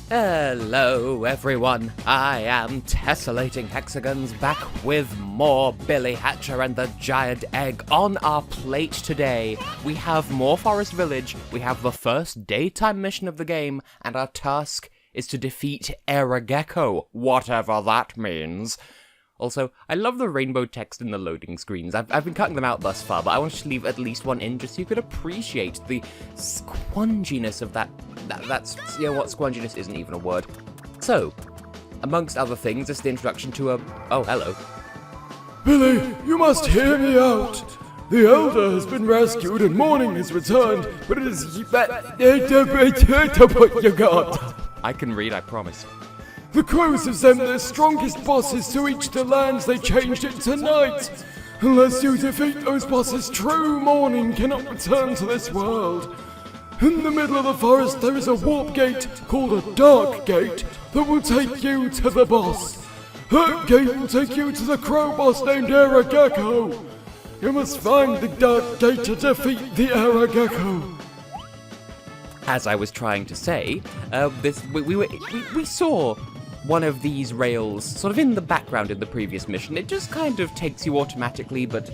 Hello everyone, I am Tessellating Hexagons, back with more Billy Hatcher and the Giant Egg on our plate today. We have more Forest Village, we have the first daytime mission of the game, and our task is to defeat Gecko, whatever that means. Also, I love the rainbow text in the loading screens. I've been cutting them out thus far, but I wanted to leave at least one in just so you could appreciate the squanginess of that's, you know what, squanginess isn't even a word. So, amongst other things, this is the introduction to oh, hello. Billy, you must hear me out. The Elder has been rescued and morning has returned, but it is what you got. I can read, I promise. The crows have sent their strongest bosses to each of the lands they changed it tonight. Unless you defeat those bosses, true morning cannot return to this world. In the middle of the forest there is a warp gate called a dark gate that will take you to the boss. That gate will take you to the crow boss named Gecko. You must find the dark gate to defeat the Gecko. As I was trying to say, we saw one of these rails sort of in the background in the previous mission. It just kind of takes you automatically, but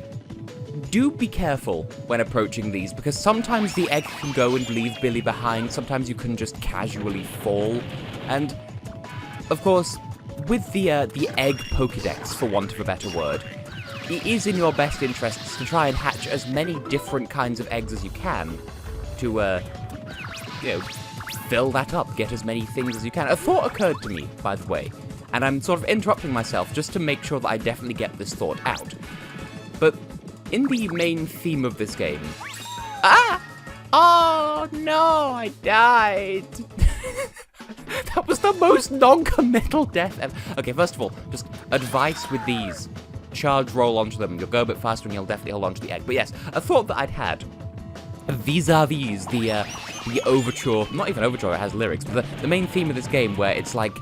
do be careful when approaching these, because sometimes the egg can go and leave Billy behind, sometimes you can just casually fall, and of course, with the egg Pokédex, for want of a better word, it is in your best interests to try and hatch as many different kinds of eggs as you can to, fill that up, get as many things as you can. A thought occurred to me, by the way, and I'm sort of interrupting myself just to make sure that I definitely get this thought out. But in the main theme of this game... Ah! Oh, no, I died! That was the most non-committal death ever. Okay, first of all, just advice with these. Charge roll onto them. You'll go a bit faster and you'll definitely hold onto the egg. But yes, a thought that I'd had vis-a-vis the overture, not even overture, it has lyrics, but the main theme of this game, where it's like,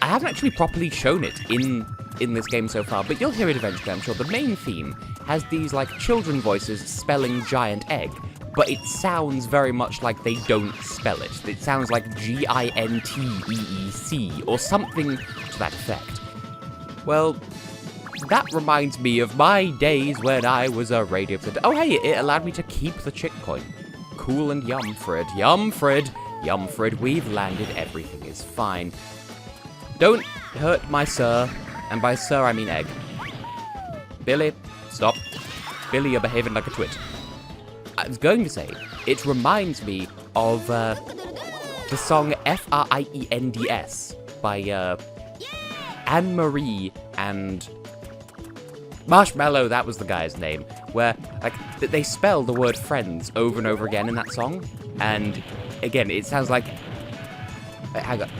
I haven't actually properly shown it in this game so far, but you'll hear it eventually, I'm sure. The main theme has these, like, children voices spelling giant egg, but it sounds very much like they don't spell it. It sounds like G-I-N-T-E-E-C, or something to that effect. Well, that reminds me of my days when I was a radio presenter. Oh hey, it allowed me to keep the chick coin. Cool and Yumfred. Yumfred, we've landed, everything is fine. Don't hurt my sir, and by sir I mean egg. Billy, stop. Billy, you're behaving like a twit. I was going to say, it reminds me of the song Friends by Anne-Marie and Marshmallow, that was the guy's name, where, like, they spell the word friends over and over again in that song, and, again, it sounds like, hang on,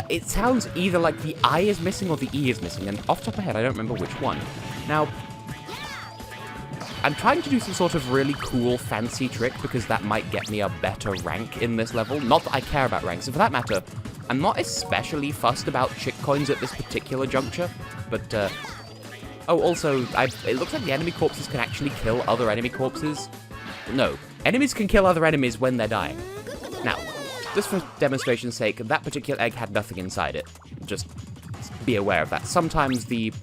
it sounds either like the I is missing or the E is missing, and off the top of my head, I don't remember which one. Now, I'm trying to do some sort of really cool, fancy trick, because that might get me a better rank in this level. Not that I care about ranks, and for that matter, I'm not especially fussed about chick coins at this particular juncture, but, oh, also, it looks like the enemy corpses can actually kill other enemy corpses. No, enemies can kill other enemies when they're dying. Now, just for demonstration's sake, that particular egg had nothing inside it. Just be aware of that. Sometimes the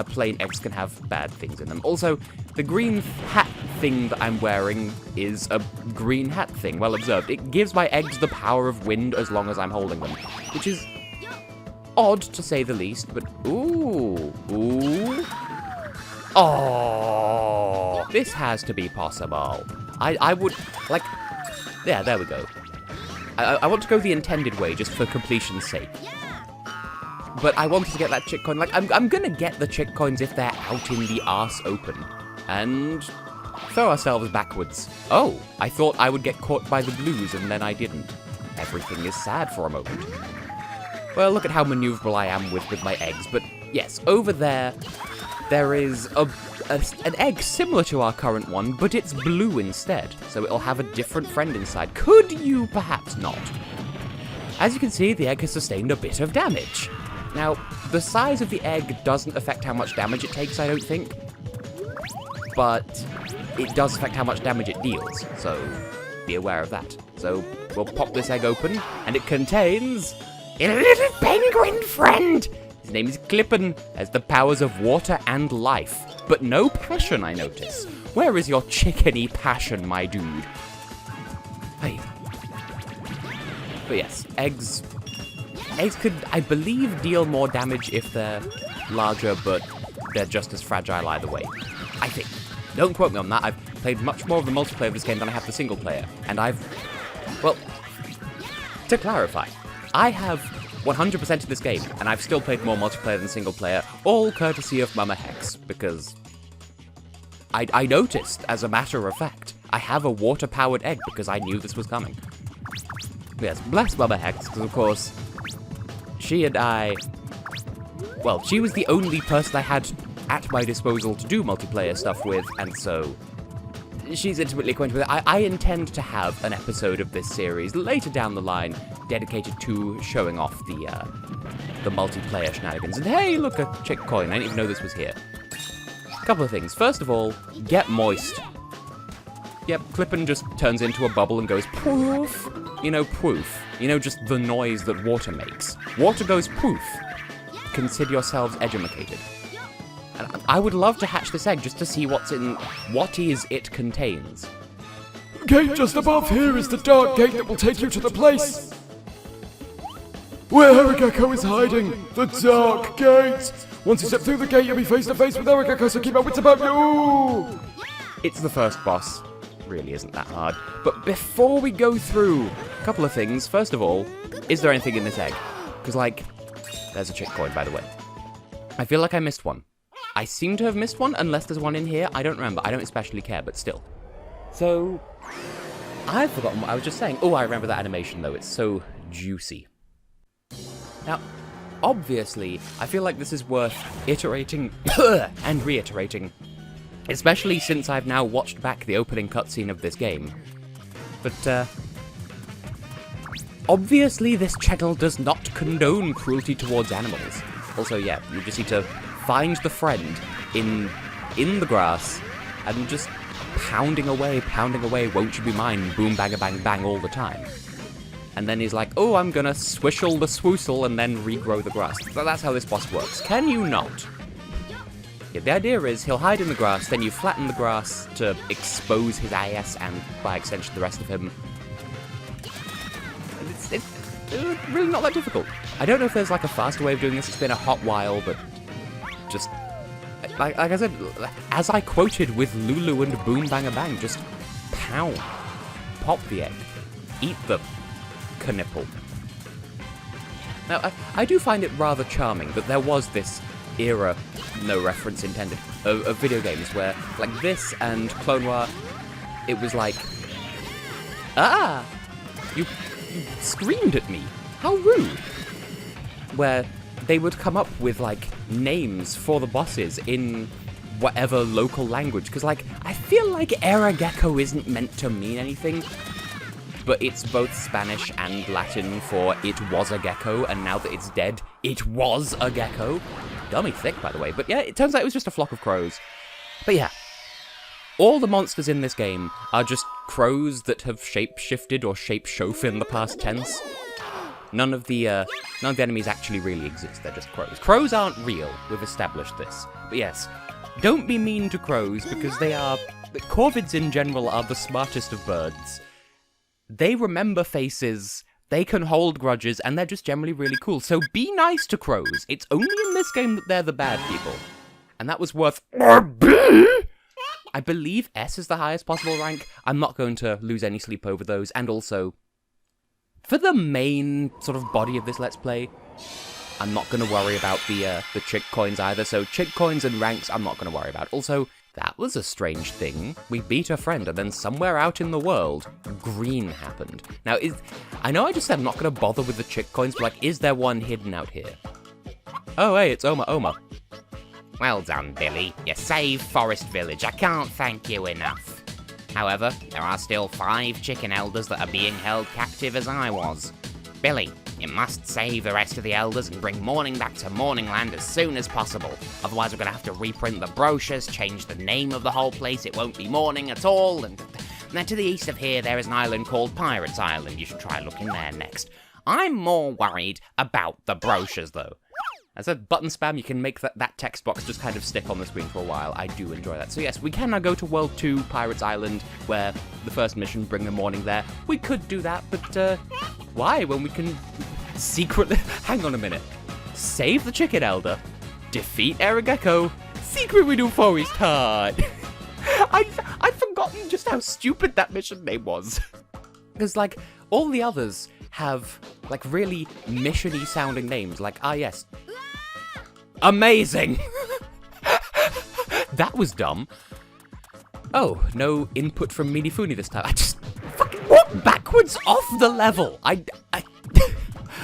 plain eggs can have bad things in them. Also, the green hat thing that I'm wearing is a green hat thing. Well observed. It gives my eggs the power of wind as long as I'm holding them, which is odd, to say the least, but ooh. Oh, this has to be possible. I would, like, yeah, there we go. I want to go the intended way, just for completion's sake. But I wanted to get that chick coin, like, I'm gonna get the chick coins if they're out in the arse open. And throw ourselves backwards. Oh, I thought I would get caught by the blues, and then I didn't. Everything is sad for a moment. Well, look at how maneuverable I am with my eggs, but yes, over there is an egg similar to our current one, but it's blue instead, so it'll have a different friend inside. Could you perhaps not? As you can see, the egg has sustained a bit of damage. Now, the size of the egg doesn't affect how much damage it takes, I don't think, but it does affect how much damage it deals, so be aware of that. So we'll pop this egg open, and it contains a little penguin friend. His name is Clippin, has the powers of water and life, but no passion, I notice. Where is your chickeny passion, my dude? Hey. But yes, eggs could, I believe, deal more damage if they're larger, but they're just as fragile either way. I think. Don't quote me on that. I've played much more of the multiplayer of this game than I have the single player. And well, to clarify, I have 100% of this game, and I've still played more multiplayer than single player, all courtesy of Mama Hex, because I noticed, as a matter of fact, I have a water-powered egg because I knew this was coming. Yes, bless Mama Hex, because of course, she and I... Well, she was the only person I had at my disposal to do multiplayer stuff with, and so she's intimately acquainted with it. I intend to have an episode of this series later down the line dedicated to showing off the multiplayer shenanigans. And hey, look, a chick coin. I didn't even know this was here. Couple of things. First of all, get moist. Yep, Clippin just turns into a bubble and goes poof. You know, poof. You know, just the noise that water makes. Water goes poof. Consider yourselves edumacated. And I would love to hatch this egg just to see what is it contains. Gate just above here is the dark gate that will take you to the place where Gecko is hiding. The dark gate. Once you step through the gate, you'll be face to face with Gecko, so keep your wits about you. It's the first boss. Really isn't that hard. But before we go through, a couple of things. First of all, is there anything in this egg? Because, like, there's a chick coin, by the way. I feel like I missed one. I seem to have missed one, unless there's one in here. I don't remember. I don't especially care, but still. So, I've forgotten what I was just saying. Oh, I remember that animation, though. It's so juicy. Now, obviously, I feel like this is worth iterating and reiterating, especially since I've now watched back the opening cutscene of this game. But, obviously, this channel does not condone cruelty towards animals. Also, yeah, you just need to find the friend in the grass and just pounding away, won't you be mine, boom, bang, bang, bang all the time. And then he's like, oh, I'm gonna swishle the swoosle and then regrow the grass. So that's how this boss works. Can you not? Yeah, the idea is he'll hide in the grass, then you flatten the grass to expose his ass and, by extension, the rest of him. It's really not that difficult. I don't know if there's like a faster way of doing this. It's been a hot while, but just like I said, as I quoted with Lulu and Boom Bang Bang, just pound, pop the egg, eat the knipple. Now, I do find it rather charming that there was this era, no reference intended, of video games where, like this and Clone Noir, it was like, ah, you screamed at me, how rude. Where they would come up with, like, names for the bosses in whatever local language, because, like, I feel like Era Gecko isn't meant to mean anything, but it's both Spanish and Latin for it was a gecko, and now that it's dead, it was a gecko. Dummy thick, by the way, but yeah, it turns out it was just a flock of crows. But yeah, all the monsters in this game are just crows that have shape-shifted or shape-shof in the past tense. None of the enemies actually really exist, they're just crows. Crows aren't real, we've established this. But yes, don't be mean to crows, because corvids in general are the smartest of birds. They remember faces, they can hold grudges, and they're just generally really cool. So be nice to crows. It's only in this game that they're the bad people. And that was worth B. I believe S is the highest possible rank. I'm not going to lose any sleep over those. And also, for the main sort of body of this Let's Play, I'm not going to worry about the chick coins either. So chick coins and ranks, I'm not going to worry about. Also, that was a strange thing. We beat a friend, and then somewhere out in the world, green happened. Now, I know I just said I'm not going to bother with the chick coins, but, like, is there one hidden out here? Oh, hey, it's Oma. Well done, Billy. You saved Forest Village. I can't thank you enough. However, there are still 5 chicken elders that are being held captive as I was. Billy, you must save the rest of the elders and bring Morning back to Morningland as soon as possible. Otherwise, we're going to have to reprint the brochures, change the name of the whole place. It won't be Morning at all, and Now, to the east of here, there is an island called Pirates Island. You should try looking there next. I'm more worried about the brochures, though. As a button spam, you can make that text box just kind of stick on the screen for a while. I do enjoy that. So yes, we can now go to World 2, Pirates Island, where the first mission, bring the morning there. We could do that, but why? When we can secretly... Hang on a minute. Save the Chicken Elder, defeat Gecko, secretly do Forest Heart. I'd forgotten just how stupid that mission name was. Because, like, all the others have, like, really mission-y sounding names. Like, yes. Amazing! That was dumb. Oh, no input from Minifuni this time. I just fucking walked backwards off the level.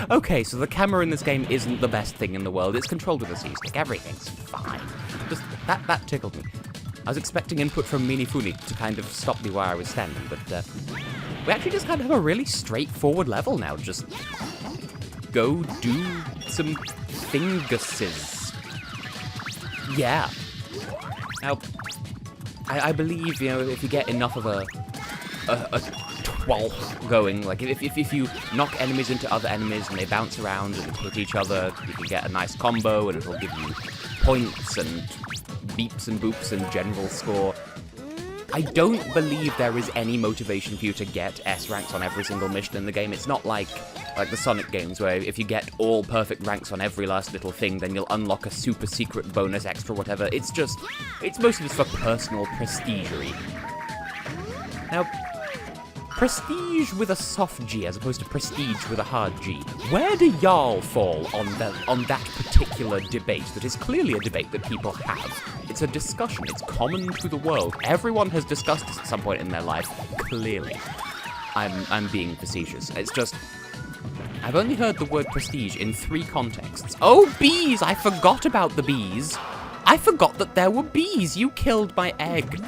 Okay, so the camera in this game isn't the best thing in the world. It's controlled with a C-stick. Everything's fine. Just, that tickled me. I was expecting input from Minifuni to kind of stop me where I was standing, but we actually just kind of have a really straightforward level now. Just go do some thinguses. Yeah. Now, I believe, you know, if you get enough of a twirl going, like if you knock enemies into other enemies and they bounce around and hit each other, you can get a nice combo and it'll give you points and beeps and boops and general score. I don't believe there is any motivation for you to get S ranks on every single mission in the game. It's not like the Sonic games where if you get all perfect ranks on every last little thing, then you'll unlock a super secret bonus extra whatever. It's mostly just for personal prestigery. Now, prestige with a soft G as opposed to prestige with a hard G. Where do y'all fall on that particular debate that is clearly a debate that people have? It's a discussion. It's common to the world. Everyone has discussed this at some point in their life, clearly. I'm being facetious. It's just... I've only heard the word prestige in 3 contexts. Oh, bees! I forgot about the bees! I forgot that there were bees! You killed my egg!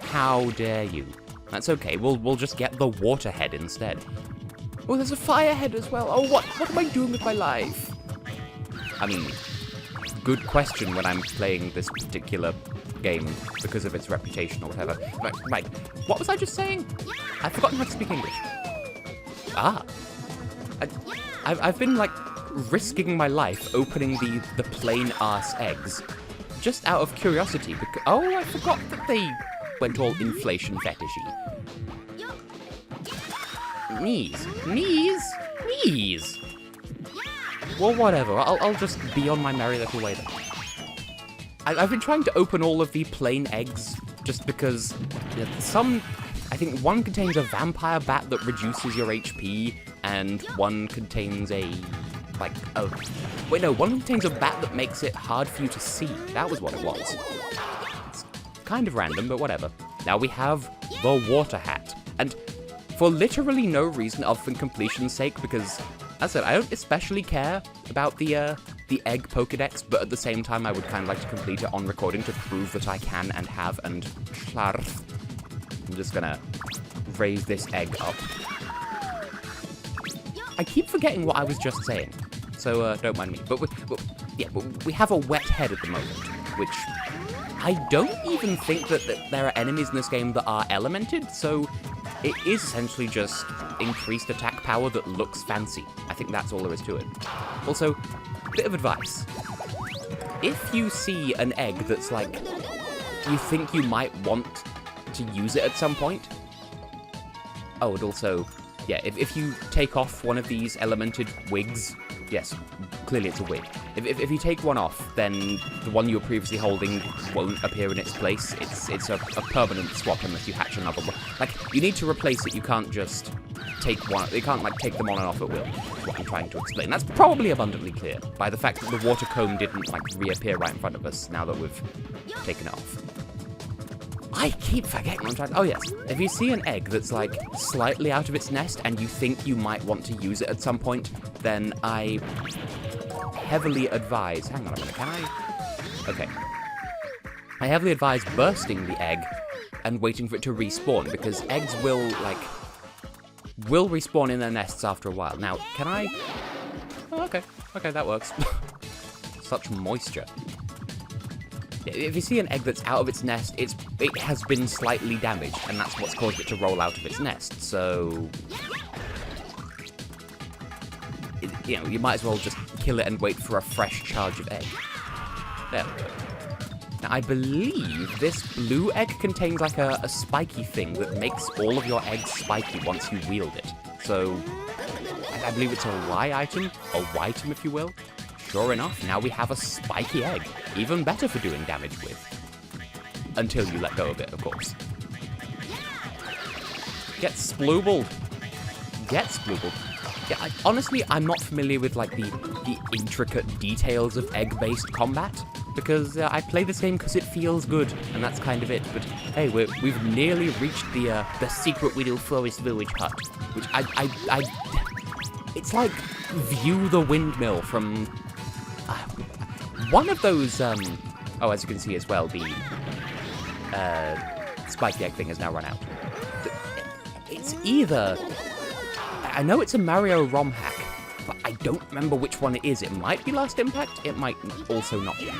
How dare you? That's okay, we'll just get the water head instead. Oh, there's a fire head as well. Oh, what am I doing with my life? I mean, good question when I'm playing this particular game because of its reputation or whatever. Right, what was I just saying? I've forgotten how to speak English. I've been, like, risking my life opening the plain-ass eggs just out of curiosity because... Oh, I forgot that they went all inflation fetishy. Knees. Well, whatever. I'll just be on my merry little way then. I've been trying to open all of the plain eggs just because I think one contains a vampire bat that reduces your HP, and one contains one contains a bat that makes it hard for you to see. That was what it was. It's kind of random, but whatever. Now we have the water hat, and for literally no reason other than completion's sake, because, as I said, I don't especially care about the egg Pokedex, but at the same time I would kind of like to complete it on recording to prove that I can and have, and I'm just gonna raise this egg up. I keep forgetting what I was just saying, so don't mind me. But we have a wet head at the moment, which I don't even think that there are enemies in this game that are elemented, so it is essentially just increased attack power that looks fancy. I think that's all there is to it. Also, bit of advice. If you see an egg that's like, you think you might want to use it at some point. Oh, and also, yeah, if you take off one of these elemented wigs, yes, clearly it's a wig. If you take one off, then the one you were previously holding won't appear in its place. It's a permanent swap unless you hatch another one. Like, you need to replace it. You can't just take one. You can't, like, take them on and off at will. That's what I'm trying to explain. That's probably abundantly clear by the fact that the water comb didn't, like, reappear right in front of us now that we've taken it off. I keep forgetting what I'm trying to... Oh, yes. If you see an egg that's, like, slightly out of its nest and you think you might want to use it at some point, then I heavily advise... Hang on a minute, can I... Okay. I heavily advise bursting the egg and waiting for it to respawn, because eggs will respawn in their nests after a while. Now, can I... Oh, okay. Okay, that works. Such moisture. If you see an egg that's out of its nest, it has been slightly damaged, and that's what's caused it to roll out of its nest. So, you might as well just kill it and wait for a fresh charge of egg. There we go. Now, I believe this blue egg contains like a spiky thing that makes all of your eggs spiky once you wield it. So, I believe it's a Y item, a Y-item if you will. Sure enough, now we have a spiky egg. Even better for doing damage with. Until you let go of it, of course. Get sploobled. Get sploobled. Yeah, honestly, I'm not familiar with like the intricate details of egg-based combat. Because I play this game because it feels good, and that's kind of it. But hey, we've nearly reached the secret little forest village hut, which it's like View the Windmill from one of those. As you can see as well, the spiky egg thing has now run out. It's either, I know it's a Mario ROM hack, but I don't remember which one it is. It might be Last Impact, it might also not be.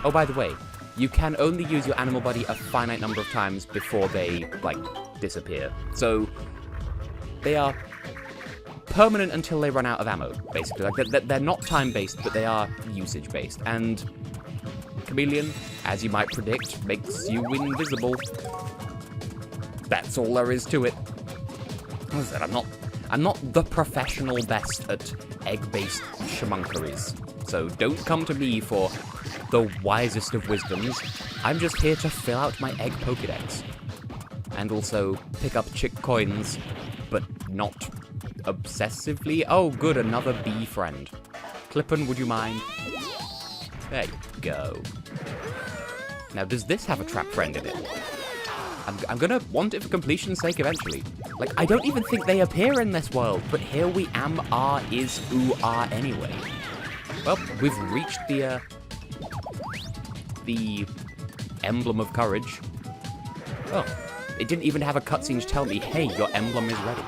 Oh, by the way, you can only use your animal body a finite number of times before they, like, disappear. So, they are permanent until they run out of ammo, basically. Like, they're not time-based, but they are usage-based. And Chameleon, as you might predict, makes you invisible. That's all there is to it. As I said, I'm not the professional best at egg-based shamunkeries, so don't come to me for the wisest of wisdoms. I'm just here to fill out my egg Pokédex. And also pick up chick coins, but not obsessively. Oh, good, another bee friend. Clippin', would you mind? There you go. Now, does this have a trap friend in it? I'm gonna want it for completion's sake eventually. Like, I don't even think they appear in this world, but here we am, are, is, ooh, are anyway. Well, we've reached the emblem of courage. Oh, it didn't even have a cutscene to tell me, hey, your emblem is ready.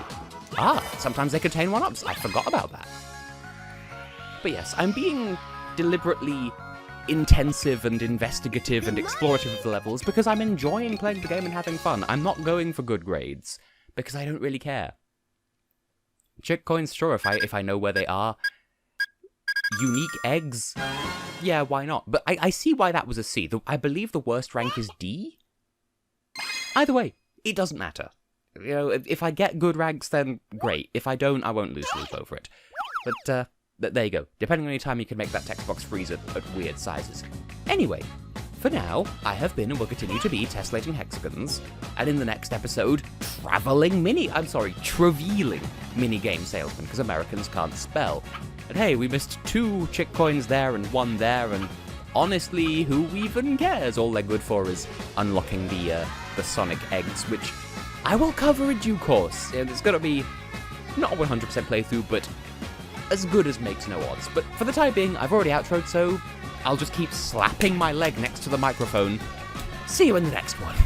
Ah, sometimes they contain one-ups. I forgot about that. But yes, I'm being deliberately intensive and investigative and explorative of the levels because I'm enjoying playing the game and having fun. I'm not going for good grades because I don't really care. Chick coins, sure, if I know where they are. Unique eggs? Yeah, why not? But I see why that was a C. I believe the worst rank is D? Either way, it doesn't matter. You know, if I get good ranks, then great. If I don't, I won't lose sleep over it. But, there you go. Depending on any time, you can make that text box freeze at weird sizes. Anyway, for now, I have been and will continue to be Tessellating Hexagons, and in the next episode, travailing mini-game salesman, because Americans can't spell. And hey, we missed 2 chick coins there and 1 there, and honestly, who even cares? All they're good for is unlocking the Sonic eggs, which I will cover in due course. It's gonna be not a 100% playthrough, but as good as makes no odds. But for the time being, I've already outroed, so I'll just keep slapping my leg next to the microphone. See you in the next one.